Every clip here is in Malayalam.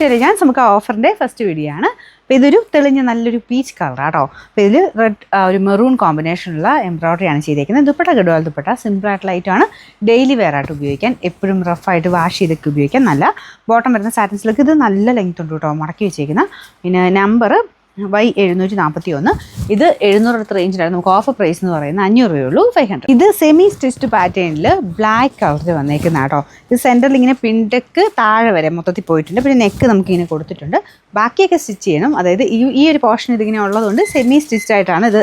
ശരി, നമുക്ക് ഓഫറിൻ്റെ ഫസ്റ്റ് വീഡിയോ ആണ്. അപ്പോൾ ഇതൊരു തെളിഞ്ഞ നല്ലൊരു പീച്ച് കളറാട്ടോ. അപ്പോൾ ഇതിൽ റെഡ് ഒരു മെറൂൺ കോമ്പിനേഷനുള്ള എംബ്രോയ്ഡറിയാണ് ചെയ്തേക്കുന്നത്. ദുപ്പട്ട ഗഡ്വാൾ ദുപ്പട്ട, സിമ്പിളായിട്ടുള്ള ഐറ്റമാണ്. ഡെയിലി വെയർ ആയിട്ട് ഉപയോഗിക്കാൻ, എപ്പോഴും റഫായിട്ട് വാഷ് ചെയ്തൊക്കെ ഉപയോഗിക്കാൻ നല്ല ബോട്ടം വരുന്ന സാറ്റിൻ സിൽക്ക്. ഇത് നല്ല ലെങ്ത് ഉണ്ട് കേട്ടോ, മടക്കി വെച്ചേക്കുന്ന. പിന്നെ നമ്പർ Y741. ഇത് 700 റേഞ്ചിലാണ്. നമുക്ക് ഓഫർ പ്രൈസ് എന്ന് പറയുന്നത് 500 രൂപയുള്ളൂ, 500. ഇത് സെമി സ്റ്റിച്ച്ഡ് പാറ്റേണിൽ ബ്ലാക്ക് കളറിൽ വന്നേക്കുന്ന കേട്ടോ. ഇത് സെൻറ്ററിൽ ഇങ്ങനെ പിൻടെക്ക് താഴെ വരെ മൊത്തത്തിൽ പോയിട്ടുണ്ട്. പിന്നെ നെക്ക് നമുക്കിങ്ങനെ കൊടുത്തിട്ടുണ്ട്. ബാക്കിയൊക്കെ സ്റ്റിച്ച് ചെയ്യണം. അതായത് ഈ ഒരു പോർഷൻ ഇതിങ്ങനെ ഉള്ളതുകൊണ്ട് സെമി സ്റ്റിച്ച്ഡ് ആയിട്ടാണ് ഇത്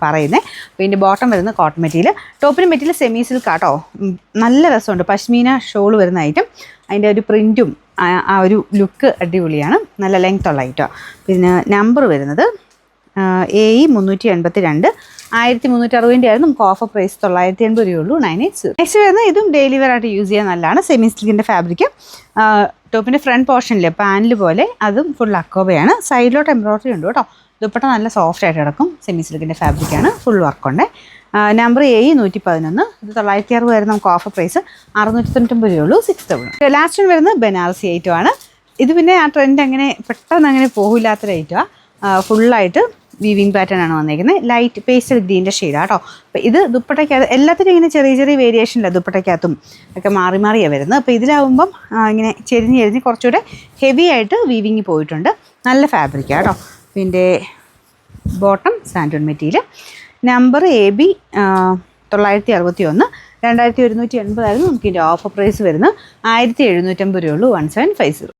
പറയുന്നത്. പിന്നെ ബോട്ടം വരുന്ന കോട്ടൺ മെറ്റീരിയൽ, ടോപ്പിന് മെറ്റീരിയൽ സെമി സിൽക്ക് ആട്ടോ. നല്ല രസമുണ്ട്. പശ്മീന ഷോൾ വരുന്ന ഐറ്റം. അതിൻ്റെ ഒരു പ്രിൻറ്റും ആ ഒരു ലുക്ക് അടിപൊളിയാണ്. നല്ല ലെങ്ത് ഉള്ള ഐറ്റം. പിന്നെ നമ്പർ വരുന്നത് AE 382, 1360 ആയിരുന്നു. നമുക്ക് ഓഫർ പ്രൈസ് 980 രൂപയുള്ളൂ, 980. നെക്സ്റ്റ് വരുന്നത് ഇതും ഡെയിലി വെയർ ആയിട്ട് യൂസ് ചെയ്യാൻ നല്ലതാണ്. സെമി സിൽക്കിൻ്റെ ഫാബ്രിക്. ടോപ്പിൻ്റെ ഫ്രണ്ട് പോർഷനിൽ പാനൽ പോലെ അതും ഫുൾ അക്കോബയാണ്. സൈഡിലോട്ട് എംബ്രോയ്ഡറി ഉണ്ട് കേട്ടോ. ദുപ്പട്ട നല്ല സോഫ്റ്റ് ആയിട്ട് കിടക്കും. സെമി സിൽക്കിൻ്റെ ഫാബ്രിക്കാണ്, ഫുൾ വർക്കുണ്ട്. Number AE 111. ഇത് 960 വരുന്ന നമുക്ക് ഓഫർ പ്രൈസ് 699 രൂപയുള്ളൂ, 6000. ലാസ്റ്റ് വരുന്നത് ബനാറസി ഐറ്റമാണ്. ഇത് പിന്നെ ആ ട്രെൻഡ് അങ്ങനെ പെട്ടെന്ന് അങ്ങനെ പോകില്ലാത്തൊരു ഐറ്റമാണ്. ഫുള്ളായിട്ട് വീവിങ് പാറ്റേൺ ആണ് വന്നിരിക്കുന്നത്. ലൈറ്റ് പേസ്റ്റൽ ഗ്രീൻ്റെ ഷെയ്ഡാണ് കേട്ടോ. അപ്പോൾ ഇത് ദുപ്പട്ടയ്ക്കകത്ത് എല്ലാത്തിനും ഇങ്ങനെ ചെറിയ ചെറിയ വേരിയേഷനില്ല. ദുപ്പട്ടയ്ക്കകത്തും ഒക്കെ മാറി മാറിയാണ് വരുന്നത്. അപ്പോൾ ഇതിലാവുമ്പം ഇങ്ങനെ ചെരിഞ്ഞ് കുറച്ചുകൂടെ ഹെവി ആയിട്ട് വീവിങ് പോയിട്ടുണ്ട്. നല്ല ഫാബ്രിക്കാണ് കേട്ടോ. പിന്നെ ബോട്ടം സാൻഡൂൺ മെറ്റീരിയൽ. നമ്പർ AB 961, 2180 ആയിരുന്നു. നമുക്ക് ഇതിൻ്റെ ഓഫർ പ്രൈസ് വരുന്നത് 1750 രൂപയുള്ളൂ, 1750.